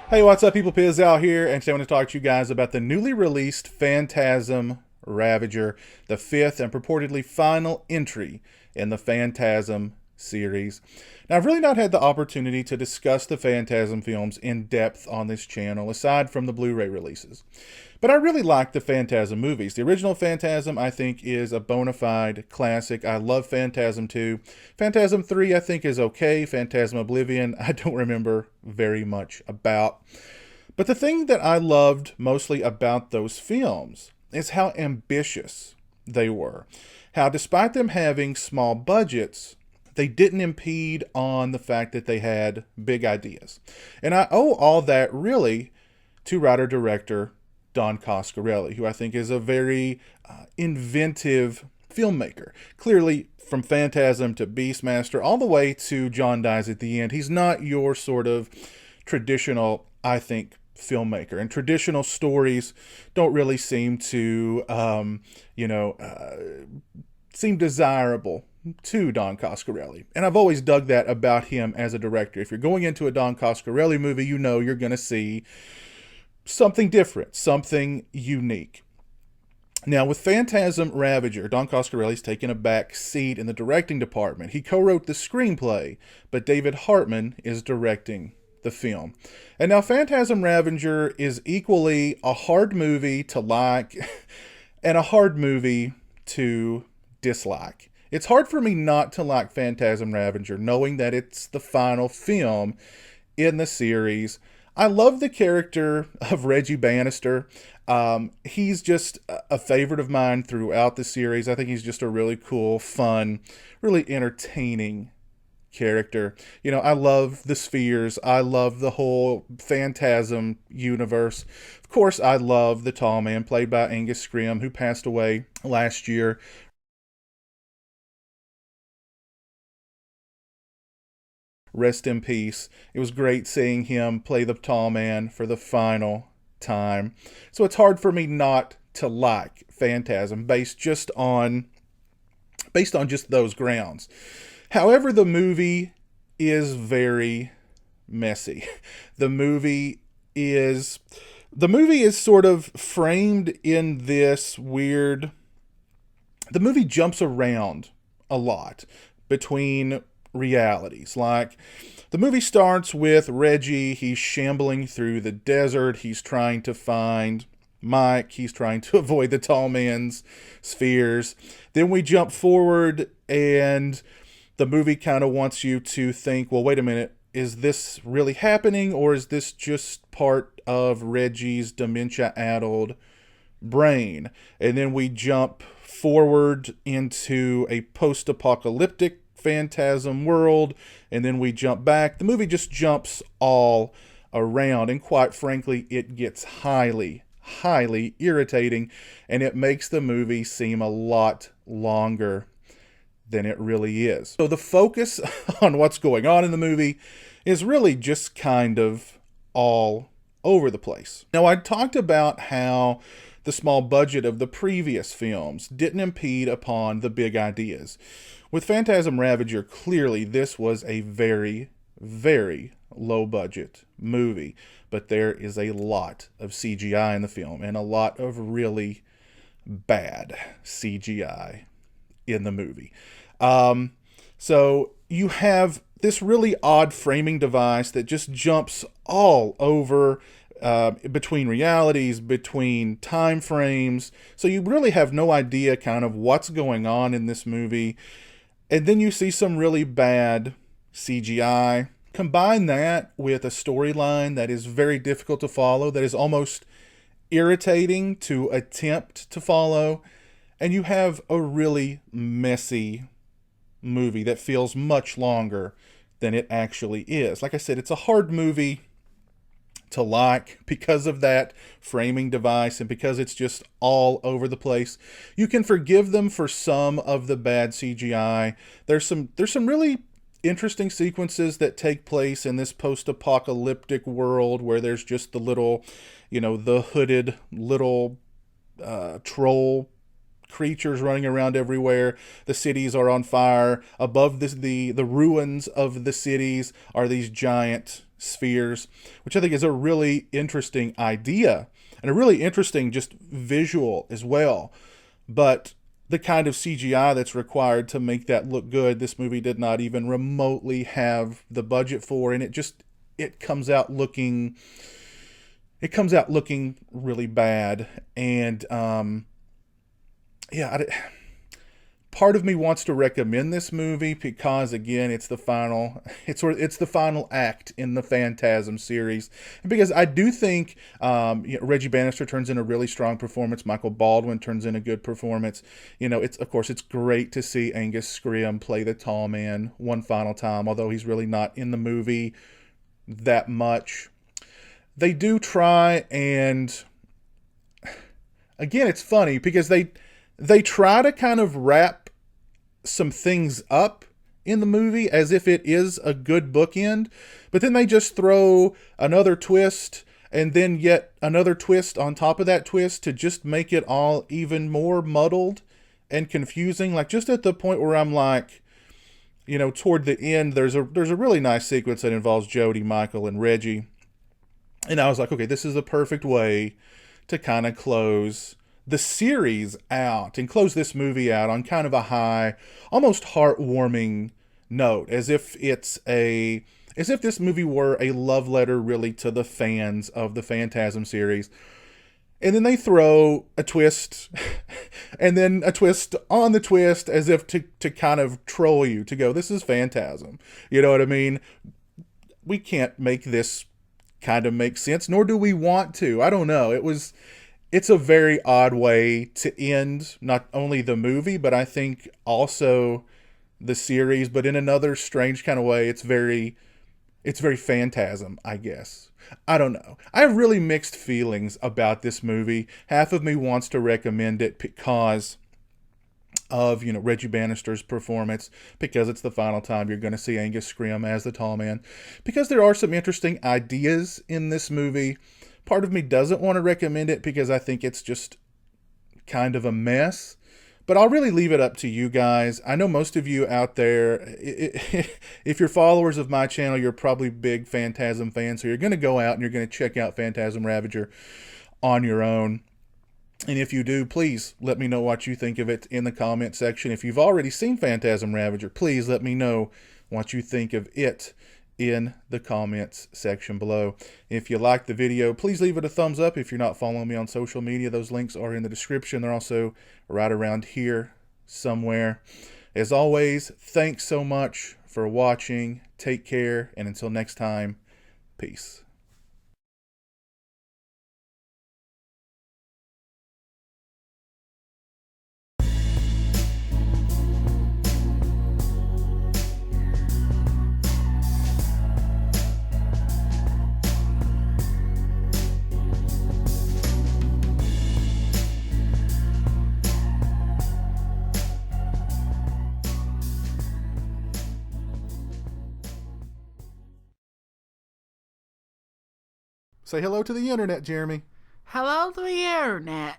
Hey, what's up, people? Piz out here, and today I want to talk to you guys about the newly released Phantasm Ravager, the fifth and purportedly final entry in the Phantasm series. Now, I've really not had the opportunity to discuss the Phantasm films in depth on this channel, aside from the Blu-ray releases. But I really like the Phantasm movies. The original Phantasm, I think, is a bona fide classic. I love Phantasm 2. Phantasm 3, I think, is okay. Phantasm Oblivion, I don't remember very much about. But the thing that I loved mostly about those films is how ambitious they were. How, despite them having small budgets, they didn't impede on the fact that they had big ideas. And I owe all that, really, to writer-director Don Coscarelli, who I think is a very inventive filmmaker. Clearly, from Phantasm to Beastmaster, all the way to John Dies at the End, he's not your sort of traditional, I think, filmmaker. And traditional stories don't really seem to, seem desirable to Don Coscarelli. And I've always dug that about him as a director. If you're going into a Don Coscarelli movie, you know you're going to see something different, something unique. Now, with Phantasm Ravager, Don Coscarelli's taken a back seat in the directing department. He co-wrote the screenplay, but David Hartman is directing the film. And now, Phantasm Ravager is equally a hard movie to like and a hard movie to dislike. It's hard for me not to like Phantasm Ravager, knowing that it's the final film in the series. I love the character of Reggie Bannister. He's just a favorite of mine throughout the series. I think he's just a really cool, fun, really entertaining character. You know, I love the spheres. I love the whole Phantasm universe. Of course, I love the tall man played by Angus Scrimm, who passed away last year. Rest in peace. It was great seeing him play the tall man for the final time. So it's hard for me not to like Phantasm based on just those grounds. However, the movie is very messy. The movie is sort of framed in this weird. The movie jumps around a lot between realities. Like, the movie starts with Reggie. He's shambling through the desert. He's trying to find Mike. He's trying to avoid the tall man's spheres. Then we jump forward, and the movie kind of wants you to think, well, wait a minute, is this really happening, or is this just part of Reggie's dementia-addled brain? And then we jump forward into a post-apocalyptic Phantasm world, and then we jump back. The movie just jumps all around, and quite frankly, it gets highly irritating, and it makes the movie seem a lot longer than it really is. So the focus on what's going on in the movie is really just kind of all over the place. Now, I talked about how the small budget of the previous films didn't impede upon the big ideas. With Phantasm Ravager, clearly this was a very, very low-budget movie, but there is a lot of CGI in the film, and a lot of really bad CGI in the movie. So you have this really odd framing device that just jumps all over between realities, between time frames. So you really have no idea kind of what's going on in this movie. And then you see some really bad CGI. Combine that with a storyline that is very difficult to follow, that is almost irritating to attempt to follow, and you have a really messy movie that feels much longer than it actually is. Like I said, it's a hard movie to like because of that framing device and because it's just all over the place. You can forgive them for some of the bad CGI. There's some really interesting sequences that take place in this post-apocalyptic world where there's just the little, the hooded little troll creatures running around everywhere. The cities are on fire. Above the ruins of the cities are these giant spheres, which I think is a really interesting idea and a really interesting just visual as well. But the kind of CGI that's required to make that look good, this movie did not even remotely have the budget for, and it comes out looking really bad. And yeah, part of me wants to recommend this movie because, again, it's the final act in the Phantasm series, and because I do think Reggie Bannister turns in a really strong performance. Michael Baldwin turns in a good performance. It's great to see Angus Scrimm play the tall man one final time, although he's really not in the movie that much. They do try, and again, it's funny because they try to kind of wrap some things up in the movie as if it is a good bookend, but then they just throw another twist and then yet another twist on top of that twist to just make it all even more muddled and confusing. Like, just at the point where I'm like, toward the end, there's a really nice sequence that involves Jody, Michael, and Reggie. And I was like, okay, this is the perfect way to kind of close the series out and close this movie out on kind of a high, almost heartwarming note, as if this movie were a love letter really to the fans of the Phantasm series. And then they throw a twist and then a twist on the twist as if to kind of troll you, to go, this is Phantasm. You know what I mean? We can't make this kind of make sense, nor do we want to. I don't know. It's a very odd way to end not only the movie, but I think also the series, but in another strange kind of way. It's very Phantasm, I guess. I don't know. I have really mixed feelings about this movie. Half of me wants to recommend it because of, Reggie Bannister's performance, because it's the final time you're going to see Angus Scrimm as the tall man, because there are some interesting ideas in this movie. Part of me doesn't want to recommend it because I think it's just kind of a mess. But I'll really leave it up to you guys. I know most of you out there, if you're followers of my channel, you're probably big Phantasm fans. So you're going to go out and you're going to check out Phantasm Ravager on your own. And if you do, please let me know what you think of it in the comment section. If you've already seen Phantasm Ravager, please let me know what you think of it in the comments section below. If you liked the video, please leave it a thumbs up. If you're not following me on social media, those links are in the description. They're also right around here somewhere. As always, thanks so much for watching. Take care, and until next time, peace. Say hello to the internet, Jeremy. Hello to the internet.